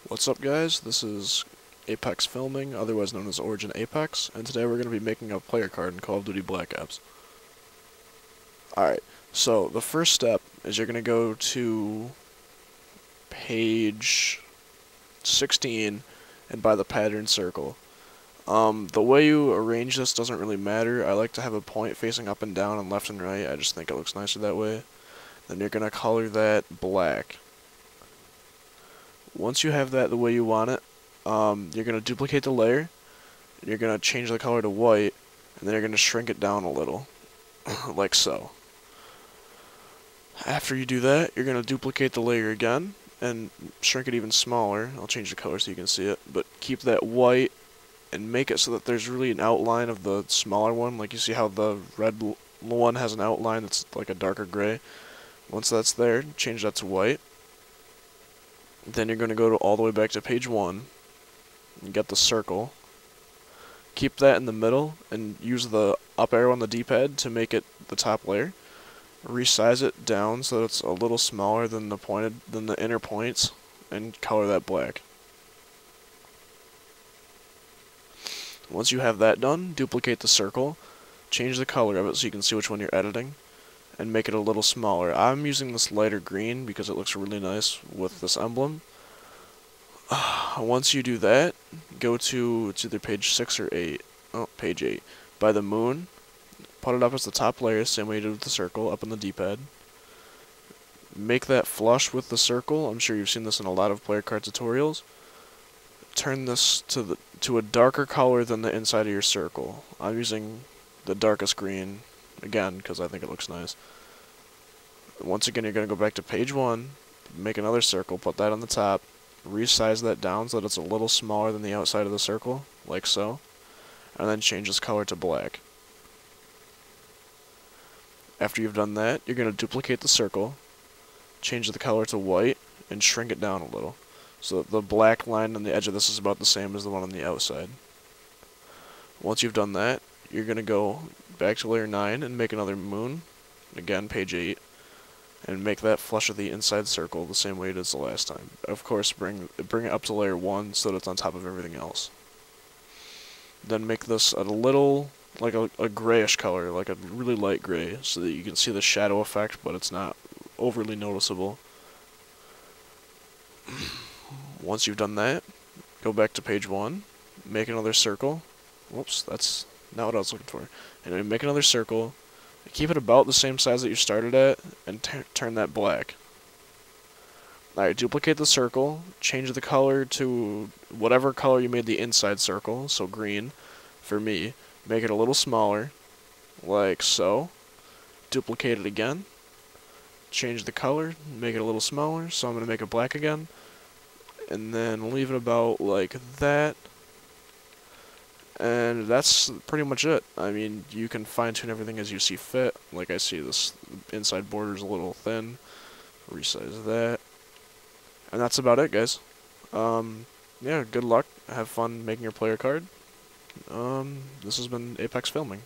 What's up, guys? This is ApexFilming, otherwise known as Origin Apex, and today we're going to be making a player card in Call of Duty Black Ops. Alright, so the first step is you're going to go to page 16 and buy the pattern circle. The way you arrange this doesn't really matter. I like to have a point facing up and down and left and right. I just think it looks nicer that way. Then you're going to color that black. Once you have that the way you want it, you're going to duplicate the layer, you're going to change the color to white, and then you're going to shrink it down a little, like so. After you do that, you're going to duplicate the layer again, and shrink it even smaller. I'll change the color so you can see it, but keep that white, and make it so that there's really an outline of the smaller one, like you see how the red one has an outline that's like a darker gray. Once that's there, change that to white. Then you're going to go all the way back to page 1 and get the circle. Keep that in the middle and use the up arrow on the D-pad to make it the top layer. Resize it down so that it's a little smaller than the inner points, and color that black. Once you have that done, duplicate the circle, change the color of it so you can see which one you're editing, and make it a little smaller. I'm using this lighter green because it looks really nice with this emblem. Once you do that, go to, it's either page 6 or 8. Oh, page 8. By the moon, put it up as the top layer, same way you did with the circle, up on the D-pad. Make that flush with the circle. I'm sure you've seen this in a lot of Playercard tutorials. Turn this to a darker color than the inside of your circle. I'm using the darkest green, again, because I think it looks nice. Once again, you're going to go back to page 1, make another circle, put that on the top, resize that down so that it's a little smaller than the outside of the circle, like so, and then change this color to black. After you've done that, you're going to duplicate the circle, change the color to white, and shrink it down a little, so that the black line on the edge of this is about the same as the one on the outside. Once you've done that, you're going to go back to layer 9 and make another moon, again page 8, and make that flush of the inside circle the same way it is the last time. Of course, bring it up to layer 1 so that it's on top of everything else. Then make this a little, like a grayish color, like a really light gray, so that you can see the shadow effect, but it's not overly noticeable. Once you've done that, go back to page 1, make another circle. Whoops, that's not what I was looking for. Anyway, make another circle, keep it about the same size that you started at, and turn that black. Alright, duplicate the circle, change the color to whatever color you made the inside circle, so green, for me. Make it a little smaller, like so. Duplicate it again, change the color, make it a little smaller, so I'm going to make it black again, and then leave it about like that. And that's pretty much it. I mean, you can fine-tune everything as you see fit. Like I see this inside border is a little thin. Resize that. And that's about it, guys. Yeah, good luck. Have fun making your player card. This has been ApexFilming.